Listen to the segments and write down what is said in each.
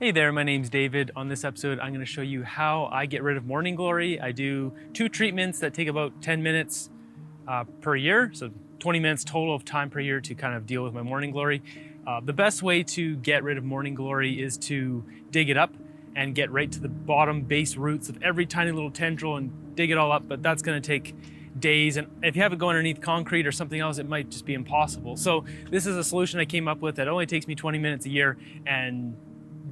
Hey there, my name's David. On this episode, I'm going to show you how I get rid of morning glory. I do 2 treatments that take about 10 minutes per year, so 20 minutes total of time per year to kind of deal with my morning glory. The best way to get rid of morning glory is to dig it up and get right to the bottom base roots of every tiny little tendril and dig it all up, but that's going to take days, and if you have it go underneath concrete or something else, it might just be impossible. So this is a solution I came up with that only takes me 20 minutes a year and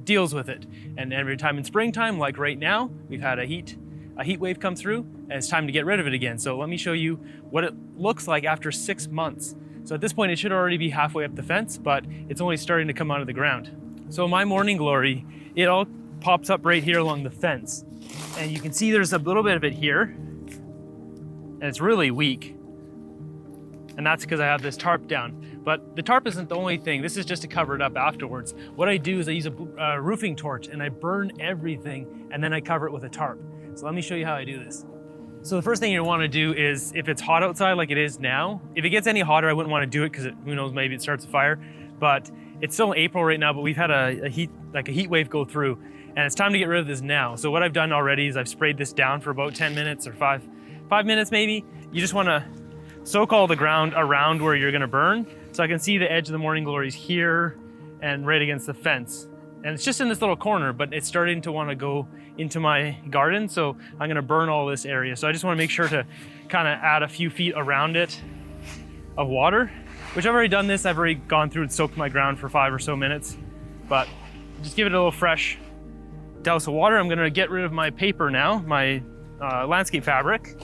deals with it. And every time in springtime, like right now, we've had a heat wave come through, and it's time to get rid of it again. So let me show you what it looks like after 6 months. So at this point, it should already be halfway up the fence, but it's only starting to come out of the ground. So my morning glory, it all pops up right here along the fence. And you can see there's a little bit of it here, and it's really weak. And that's because I have this tarp down. But the tarp isn't the only thing. This is just to cover it up afterwards. What I do is I use a roofing torch and I burn everything and then I cover it with a tarp. So let me show you how I do this. So the first thing you want to do is, if it's hot outside like it is now, if it gets any hotter, I wouldn't want to do it because who knows, maybe it starts a fire. But it's still April right now, but we've had a heat wave go through, and it's time to get rid of this now. So what I've done already is I've sprayed this down for about 10 minutes or five minutes maybe. You just want to soak all the ground around where you're going to burn. So I can see the edge of the morning glories here and right against the fence. And it's just in this little corner, but it's starting to want to go into my garden. So I'm going to burn all this area. So I just want to make sure to kind of add a few feet around it of water, which I've already done this. I've already gone through and soaked my ground for 5 or so minutes, but just give it a little fresh douse of water. I'm going to get rid of my paper now, my landscape fabric.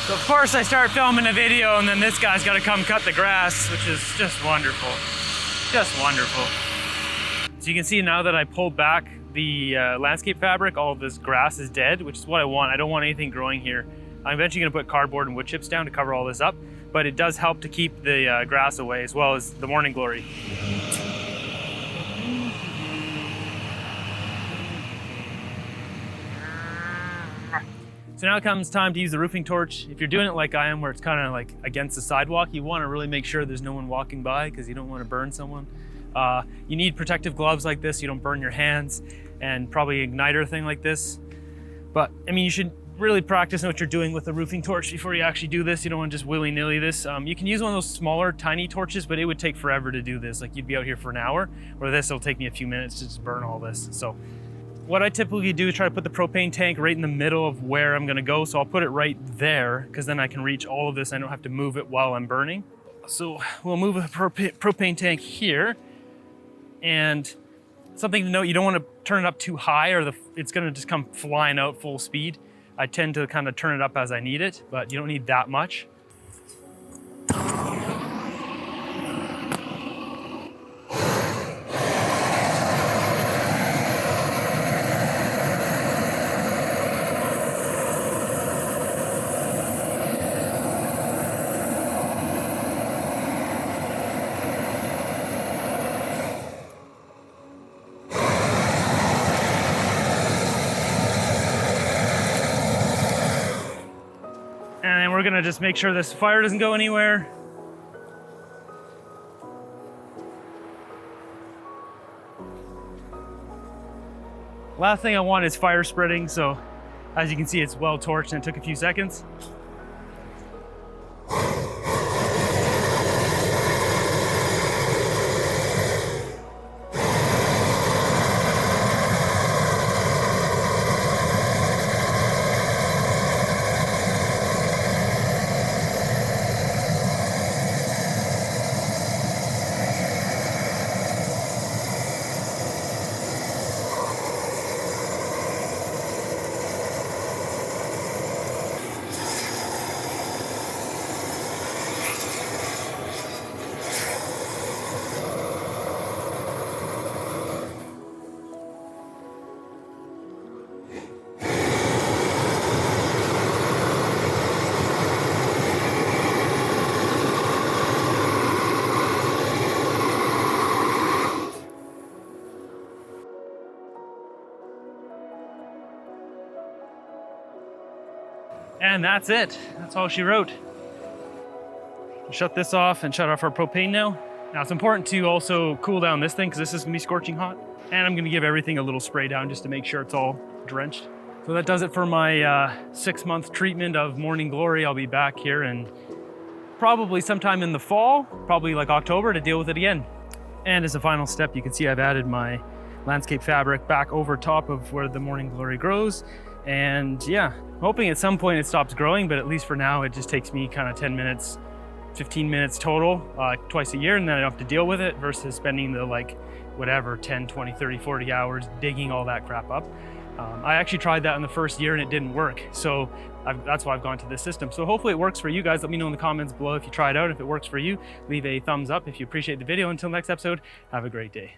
So of course I start filming a video, and then this guy's got to come cut the grass, which is just wonderful. Just wonderful. So you can see now that I pulled back the landscape fabric, all of this grass is dead, which is what I want. I don't want anything growing here. I'm eventually going to put cardboard and wood chips down to cover all this up, but it does help to keep the grass away as well as the morning glory. So now it comes time to use the roofing torch. If you're doing it like I am, where it's kind of like against the sidewalk, you want to really make sure there's no one walking by because you don't want to burn someone. You need protective gloves like this so you don't burn your hands, and probably an igniter thing like this. But I mean, you should really practice what you're doing with the roofing torch before you actually do this. You don't want to just willy-nilly this. You can use one of those smaller, tiny torches, but it would take forever to do this. Like, you'd be out here for an hour, or this will take me a few minutes to just burn all this. So what I typically do is try to put the propane tank right in the middle of where I'm gonna go. So I'll put it right there because then I can reach all of this. I don't have to move it while I'm burning. So we'll move a propane tank here. And something to note, you don't want to turn it up too high or it's gonna just come flying out full speed. I tend to kind of turn it up as I need it, but you don't need that much. And we're gonna just make sure this fire doesn't go anywhere. Last thing I want is fire spreading, so as you can see, it's well torched and it took a few seconds. And that's it. That's all she wrote. Shut this off and shut off our propane now. Now it's important to also cool down this thing because this is gonna be scorching hot. And I'm gonna give everything a little spray down just to make sure it's all drenched. So that does it for my 6-month treatment of Morning Glory. I'll be back here and probably sometime in the fall, probably like October, to deal with it again. And as a final step, you can see I've added my landscape fabric back over top of where the Morning Glory grows. And yeah, hoping at some point it stops growing, but at least for now, it just takes me kind of 10 minutes, 15 minutes total, twice a year, and then I don't have to deal with it versus spending the like, whatever, 10, 20, 30, 40 hours digging all that crap up. I actually tried that in the first year and it didn't work. So that's why I've gone to this system. So hopefully it works for you guys. Let me know in the comments below if you try it out. If it works for you, leave a thumbs up if you appreciate the video. Until next episode, have a great day.